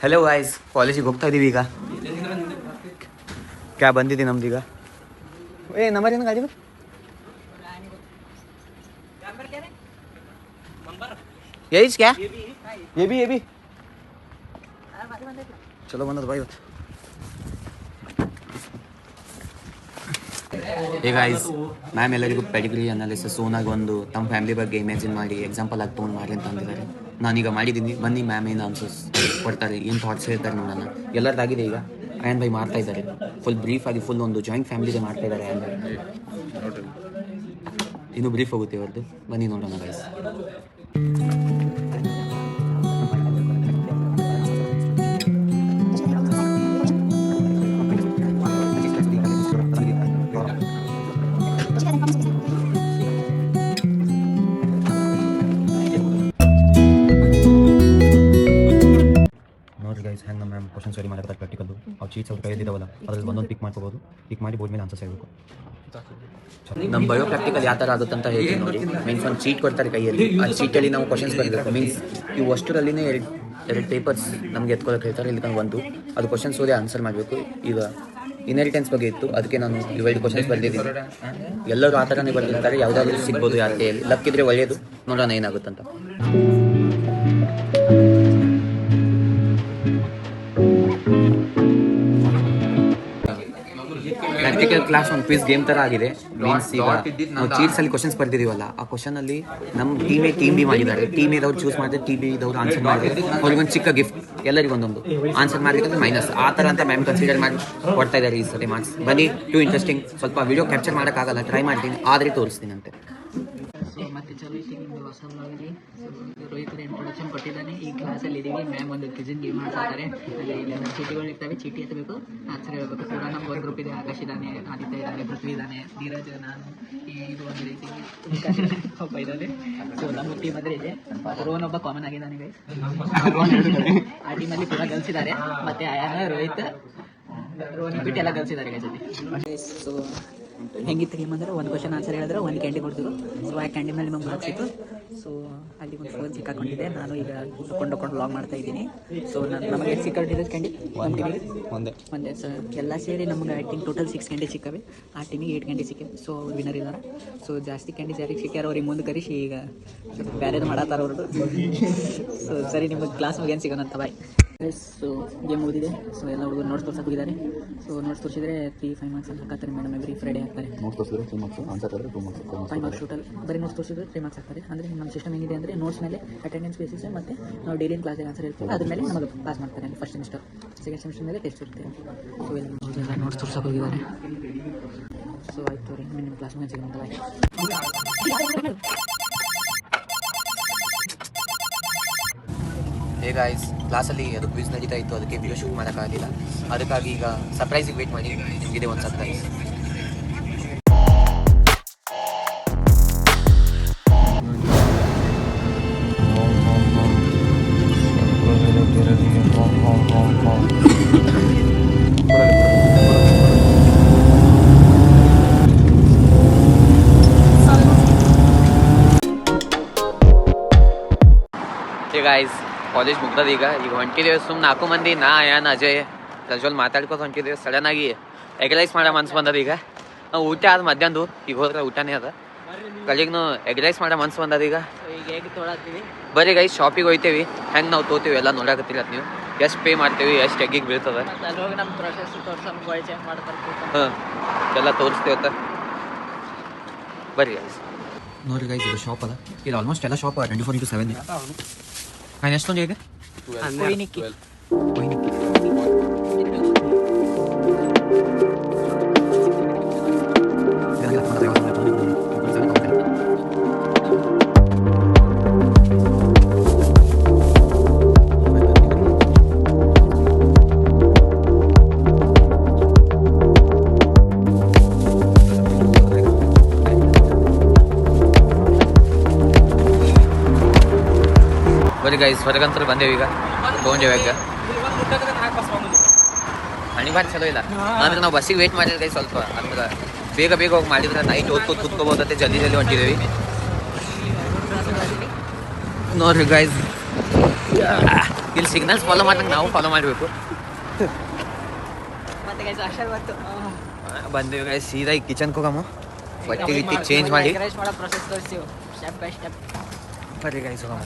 Hello guys, ಕಾಲೇಜಿಗೆ ಹೋಗ್ತಾ ಇದೀವಿ ಈಗ. ಕ್ಯಾಬ್ ಬಂದಿದೆ ನಮ್ದೀಗ. ನಂಬರ್ ಏನು ಗಾಡಿ? ಯೈಸ್ ಕ್ಯಾ ಎ ಬಿ ಚಲೋ ಬಂದದ ಬಾ ಇವತ್ತು. ಹೇ ಗಾಯ್ಸ್, ಮ್ಯಾಮ್ ಎಲ್ಲರಿಗೂ ಪೆಡಿಗ್ರಿ ಅನಾಲಿಸಿಸ್ ಓನಾಗಿ ಒಂದು ತಮ್ಮ ಫ್ಯಾಮಿಲಿ ಬಗ್ಗೆ ಇಮ್ಯಾಜಿನ್ ಮಾಡಿ ಎಕ್ಸಾಂಪಲ್ ಆಗಿ ತೊಗೊಂಡು ಮಾಡಿ ಅಂತ ಅಂದಿದ್ದಾರೆ. ನಾನೀಗ ಮಾಡಿದ್ದೀನಿ. ಬನ್ನಿ ಮ್ಯಾಮ್ ಏನು ಆನ್ಸರ್ಸ್ ಕೊಡ್ತಾರೆ, ಏನು ಥಾಟ್ಸ್ ಹೇಳ್ತಾರೆ ನೋಡೋಣ. ಎಲ್ಲರದಾಗಿದೆ ಈಗ. ಆಯನ್ ಬೈ ಮಾಡ್ತಾ ಇದ್ದಾರೆ ಫುಲ್ ಬ್ರೀಫ್ ಆಗಿ, ಫುಲ್ ಒಂದು ಜಾಯಿಂಟ್ ಫ್ಯಾಮಿಲಿಗೆ ಮಾಡ್ತಾ ಇದ್ದಾರೆ. ಆಯನ್ ಬೈ ಇನ್ನೂ ಬ್ರೀಫ್ ಹೋಗುತ್ತೆ ಇವತ್ತು. ಬನ್ನಿ ನೋಡೋಣ ಗೈಸ್. ಹೆಂಗೆ ನಮ್ಮ ಮ್ಯಾಮ್ ಕ್ವಶನ್ ಸ್ಟಡಿ ಮಾಡಕ್ಕೆ ಪ್ರಾಕ್ಟಿಕಲ್ಲು ಅವ್ರು ಚೀಟ್ಸ್ ಅವ್ರು ಕೈಯಲ್ಲಿದ್ದಾವಲ್ಲ ಅದ್ರಲ್ಲಿ ಒಂದೊಂದು ಪಿಕ್ ಮಾಡಿ ಬೋರ್ಡ್ ಮೇಲೆ ಆನ್ಸರ್ಸ್ ಹೇಳಬೇಕು. ನಮ್ಮ ಬಯೋ ಪ್ರಾಕ್ಟಿಕಲ್ ಯಾವ ಥರ ಆಗುತ್ತೆ ಅಂತ ಹೇಳ್ತೀನಿ ನೋಡಿ. ಮೀನ್ಸ್ ಒಂದು ಚೀಟ್ ಕೊಡ್ತಾರೆ ಕೈಯಲ್ಲಿ, ಆ ಚೀಟಲ್ಲಿ ನಾವು ಕ್ವಶನ್ಸ್ ಬರೀಬೇಕು. ಮೀನ್ಸ್ ಇವು ಅಷ್ಟರಲ್ಲಿನೇ ಎರಡು ಪೇಪರ್ಸ್ ನಮಗೆ ಎತ್ಕೊಳ್ಳೋಕೆ ಹೇಳ್ತಾರೆ. ಇಲ್ಲಿ ಒಂದು ಅದು ಕ್ವಶನ್ಸ್ ಓದಿ ಆನ್ಸರ್ ಮಾಡಬೇಕು. ಈಗ ಇನ್ಹೆರಿಟೆನ್ಸ್ ಬಗ್ಗೆ ಇತ್ತು, ಅದಕ್ಕೆ ನಾನು ಇವೆರಡು ಕ್ವಶನ್ಸ್ ಬರೆದಿದ್ದೀನಿ. ಎಲ್ಲರೂ ಆ ಥರನೇ ಬರ್ತಿರ್ತಾರೆ, ಯಾವುದಾದ್ರೂ ಸಿಗ್ಬೋದು ಯಾರ ಕೈಯಲ್ಲಿ. ಲಕ್ ಇದ್ರೆ ಒಳ್ಳೆಯದು, ನೋಡೋಣ ಏನಾಗುತ್ತಂತ. ಪ್ರಾಕ್ಟಿಕಲ್ ಕ್ಲಾಸ್ ಒಂದು ಕ್ವಿಜ್ ಗೇಮ್ ಥರ ಆಗಿದೆ. ಮೀನ್ಸ್ ಈಗ ನಾವು ಚೀಟ್ಸಲ್ಲಿ ಕ್ವಶನ್ಸ್ ಬರ್ತಿದ್ದೀವಲ್ಲ, ಆ ಕ್ವಶನಲ್ಲಿ ನಮ್ಮ ಟೀಮ್ ಬಿ ಮಾಡಿದ್ದಾರೆ. ಟೀಮ್ ಇದ್ದವ್ರು ಚೂಸ್ ಮಾಡಿದ್ರೆ ಟೀಮ್ ಬಿ ಇದ್ದವ್ರು ಆನ್ಸರ್ ಮಾಡಿದ್ರೆ ಅವ್ರಿಗೊಂದು ಚಿಕ್ಕ ಗಿಫ್ಟ್, ಎಲ್ಲರಿಗೂ ಒಂದೊಂದು ಆನ್ಸರ್ ಮಾಡಬೇಕಂದ್ರೆ ಮೈನಸ್. ಆ ಥರ ಅಂತ ಮ್ಯಾಮ್ ಕನ್ಸಿಡರ್ ಮಾಡಿ ಕೊಡ್ತಾ ಇದ್ದಾರೆ ಈ ಸರಿ ಮಾರ್ಕ್ಸ್. ಬನ್ನಿ, ಟು ಇಂಟ್ರೆಸ್ಟಿಂಗ್. ಸ್ವಲ್ಪ ವಿಡಿಯೋ ಕ್ಯಾಪ್ಚರ್ ಮಾಡೋಕ್ಕಾಗಲ್ಲ, ಟ್ರೈ ಮಾಡ್ತೀನಿ, ಆದರೆ ತೋರಿಸ್ತೀನಿ ಅಂತೆ. ಮತ್ತೆ ಚಲೋ ಐತಿ ನಿಮ್ಮದು ಹೊಸ ಬ್ಲಾಗಲ್ಲಿ. ರೋಹಿತ್ ಇಂಟ್ರೊಡಕ್ಷನ್ ಕೊಟ್ಟಿದ್ದಾನೆ. ಈ ಕ್ಲಾಸಲ್ಲಿ ಇದ್ದೀವಿ. ಮ್ಯಾಮ್ ಒಂದು ಕ್ವಿಝನ್ ಗೇಮ್ ಮಾಡ್ತಾರೆ. ಅಲ್ಲಿ ಇಲ್ಲೆಲ್ಲ ಚೀಟಿಗಳು ಇರ್ತವೆ, ಚೀಟಿ ಎತ್ತಬೇಕು, ಆನ್ಸರ್ ಹೇಳ್ಬೇಕು. ಕೂಡ ನಮ್ಮ ಒಂದು ಗ್ರೂಪ್ ಇದೆ. ಆಕಾಶ್ ಇದ್ದಾನೆ, ಆದಿತ್ಯ ಇದ್ದಾನೆ, ಪೃಥ್ವಿ ಇದ್ದಾನೆ, ಧೀರಜ್, ನಾನು, ಇದು ಒಂದು ರೀತಿ ಒಬ್ಬ ಇದ್ದಾನೆ. ಸೊ ನಮ್ಮ ಟೀಮ್ ಅಂದರೆ ಇದೆ. ರೋಹನ್ ಒಬ್ಬ ಕಾಮನ್ ಆಗಿದ್ದಾನೆ ಗೈಸ್. ಆ ಟೀಮಲ್ಲಿ ಕೂಡ ಕಲಿಸಿದ್ದಾರೆ. ಮತ್ತು ಆಯಾನ, ರೋಹಿತ್, ರೋಹನ್ ಬಿಟ್ಟು ಎಲ್ಲ ಕಲಿಸಿದ್ದಾರೆ ಗೈಸ್. ಸೊ ಹೆಂಗಿತ್ತು ಗೇಮ್ ಅಂದರೆ ಒಂದು ಕ್ವಶನ್ ಆನ್ಸರ್ ಹೇಳಿದ್ರೆ ಒಂದು ಕ್ಯಾಂಡಿ ಕೊಡ್ತಿದ್ರು. ಸೊ ಆ ಕ್ಯಾಂಡಿ ಮೇಲೆ ನಿಮಗೆ ಮಾರ್ಕ್ಸ್ ಸಿಕ್ತು. ಸೊ ಅಲ್ಲಿ ಒಂದು ಫೋನ್ ಸಿಕ್ಕಾಕೊಂಡಿದ್ದೆ. ನಾನು ಈಗ ಕೊಂಡು ಲಾಗ್ ಮಾಡ್ತಾ ಇದ್ದೀನಿ. ಸೊ ನಮಗೆ ಸಿಕ್ಕಾಕೊಂಡಿದ್ದೆ ಕ್ಯಾಂಡಿ ಒಂದೇ. ಸೊ ಎಲ್ಲ ಸೇರಿ ನಮಗೆ ಐ ಥಿಂಕ್ ಟೋಟಲ್ 6 ಕ್ಯಾಂಡಿ ಸಿಕ್ಕವೆ. ಆ ಟೀಮಿಗೆ 8 ಕ್ಯಾಂಡಿ ಸಿಕ್ಕಿವೆ. ಸೊ ವಿನ್ನರ್ ಇದ್ದಾರೆ. ಸೊ ಜಾಸ್ತಿ ಕ್ಯಾಂಡೀಸ್ ಯಾರಿಗೆ ಸಿಕ್ಕ್ಯಾರ ಅವ್ರಿಗೆ ಮುಂದೆ ಕರೆಸಿ ಈಗ ಬೇರೆದು ಮಾಡತ್ತಾರ ಅವ್ರದ್ದು. ಸೊ ಸರಿ, ನಿಮಗೆ ಕ್ಲಾಸ್ ಮುಗೇನು ಸಿಗೋಣಂತ ಬಾಯ್. ಸೊ ಗೇಮ್ ಓದಿದೆ. ಸೊ ಎಲ್ಲ ಹುಡುಗರು ನೋಟ್ಸ್ ತೋರ್ಸಕ್ಕೆ ಹೋಗಿದ್ದಾರೆ. ಸೊ ನೋಟ್ಸ್ ತೋರಿಸಿದ್ರೆ 3-5 ಮಾರ್ಕ್ಸ್ ಅಂತ ಹಾಕ್ತಾರೆ ಮೇಡಮ್. ಎವ್ರಿ ಫ್ರೈಡೇ ಹಾಕ್ತಾರೆ. ನೋಟ್ಸ್ ತೋರಿಸಿದ್ರೆ 3 ಮಾರ್ಕ್ಸ್, ಆನ್ಸರ್ ಆದರೆ 2 ಮಾರ್ಕ್ಸ್, 5 ಮಾರ್ಕ್ಸ್ ಟೋಟಲ್. ಬರೀ ನೋಟ್ಸ್ ತೋರಿಸಿದ್ರೆ 3 ಮಾರ್ಕ್ಸ್ ಹಾಕ್ತಾರೆ. ಅಂದರೆ ನಮ್ಮ ಸಿಸ್ಟಮ್ ಏನಿದೆ ಅಂದರೆ ನೋಟ್ಸ್ ಮೇಲೆ ಅಟೆಂಡೆನ್ಸ್ ಬೇಸಿಸ್ ಮತ್ತು ನಾವು ಡೈಲಿ ಕ್ಲಾಸಿಗೆ ಆನ್ಸರ್ ಇರ್ತೀವಿ, ಅದ್ರ ಮೇಲೆ ನಮಗೆ ಪಾಸ್ ಮಾಡ್ತಾರೆ. ಫಸ್ಟ್ ಸೆಮಿಸ್ಟರ್, ಸೆಕೆಂಡ್ ಸೆಮಿಸ್ಟರ್ ಮೇಲೆ ಟೆಸ್ಟ್ ಇರುತ್ತೆ. ಸೊ ಎಲ್ಲ ನೋಟ್ಸ್ ತೋರ್ಸಕ್ಕೆ ಹೋಗಿದ್ದಾರೆ. ಸೊ ಆಯ್ತು ರೀ, ನಿಮ್ಮ ಕ್ಲಾಸ್ ಮೇಲೆ ಸಿಗೋಣ. ಹೇ ಗಾಯ್ಸ್, ಕ್ಲಾಸಲ್ಲಿ ಅದು ಕ್ವಿಜ್ ನಡೀತಾ ಇತ್ತು, ಅದಕ್ಕೆ ವಿಡಿಯೋ ಶೂಟ್ ಮಾಡೋಕ್ಕಾಗಿಲ್ಲ. ಅದಕ್ಕಾಗಿ ಈಗ ಸರ್ಪ್ರೈಸಿಗೆ ವೇಟ್ ಮಾಡಿ. ನಿಮಗಿದೆ ಒಂದು ಸರ್ಪ್ರೈಸ್. ಹೇ ಗಾಯ್ಸ್, ಕಾಲೇಜ್ ಮುಗ್ದದ ಈಗ ಹೊಂಟಿದ್ದೇವೆ. ಸುಮ್ಮನೆ 4 ಮಂದಿ, ನಾ ಯಾನ್ ಅಜಯ್ ಪ್ರಜ್ವಲ್ ಮಾತಾಡ್ಕೊಂಡು ಹೊಂಟಿದ್ದೇವೆ. ಸಡನ್ನಾಗಿ ಎಗ್ ರೈಸ್ ಮಾಡೋ ಮನ್ಸು ಬಂದದ. ಈಗ ಊಟ ಆದ ಮಧ್ಯಾಹ್ನದು, ಈಗ ಹೋದ್ರೆ ಊಟನೇ ಅದ. ಕಲಿಗೂ ಎಗ್ ರೈಸ್ ಮಾಡೋ ಮನ್ಸು ಬಂದದ. ಈಗ ಹೇಗೆ ತೊಗೊಳತ್ತೀವಿ ಬರೀ ಗೈಸ್ ಶಾಪಿಗೆ ಹೋಗ್ತೇವಿ, ಹೆಂಗೆ ನಾವು ತೋತೀವಿ ಎಲ್ಲ ನೋಡಕತ್ತಿಲ್ಲ ನೀವು. ಎಷ್ಟು ಪೇ ಮಾಡ್ತೀವಿ, ಎಷ್ಟು ಎಗ್ಗಿಗೆ ಬೀಳ್ತದೆ, ಅಲ್ಲಿ ಹೋಗಿ ನಮ್ಮ ಪ್ರೊಸೆಸ್ ತೋರ್ಸಮ್ ಬಾಯ್ ಚೆಕ್ ಮಾಡ್ತಾರೆ. ಹಾಂ, ಎಲ್ಲ ತೋರಿಸ್ತೇವತ್ತ. ಬರ್ರಿ ಗೈಸ್. ನೋಡಿರಿ ಗೈಸ್, ಇದು ಶಾಪ್ ಅದ. ಇದು ಆಲ್ಮೋಸ್ಟ್ ಎಲ್ಲ ಶಾಪ್ 24/7. ನಾನು ಎಷ್ಟೊಂದು ಹೇಗೆ ಬರೀ ಗೈಸ್, ಹೊರಗಂತೂ ಬಂದೇವಿ. ಈಗ ತೊಗೊಂಡೇವೆ ಈಗ. ಹಣಿ ಬಾರಿ ಚಲೋ ಇಲ್ಲ ಅಂದ್ರೆ ನಾವು ಬಸ್ಸಿಗೆ ವೇಟ್ ಮಾಡಿದ್ರೆ ಗೈಸ್ ಸ್ವಲ್ಪ ಅಂದ್ರೆ ಬೇಗ ಬೇಗ ಹೋಗಿ ಮಾಡಿದ್ರೆ ನೈಟ್ ಓದ್ಕೊಂಡು ಕುತ್ಕೋಬೋದಂತೆ. ಜಲ್ದಿ ಹೊಂಟಿದ್ದೇವೆ ನೋಡ್ರಿ ಗೈಸ್. ಇಲ್ಲಿ ಸಿಗ್ನಲ್ಸ್ ಫಾಲೋ ಮಾಡ್ದಂಗೆ ನಾವು ಫಾಲೋ ಮಾಡಬೇಕು. ಮತ್ತೆ ಗೈಸ್ ಅಷ್ಟೇ ಬಂತು. ಬಂದಿವಿ ಗೈಸ್, ಸೀದಾ ಈ ಕಿಚನ್ಗೆ ಹೋಗಮ್ಮ. ಬಟ್ಟೆ ಗಿಟ್ಟಿ ಚೇಂಜ್ ಮಾಡಿ ರೈಸ್ ಮಾಡೋ ಪ್ರೊಸೆಸ್ ತೋರಿಸ್ತೀವಿ ಸ್ಟೆಪ್ ಬೈ ಸ್ಟೆಪ್. ಬರ್ರಿ ಗೈಸ್ ಹೋಗಮ್ಮ.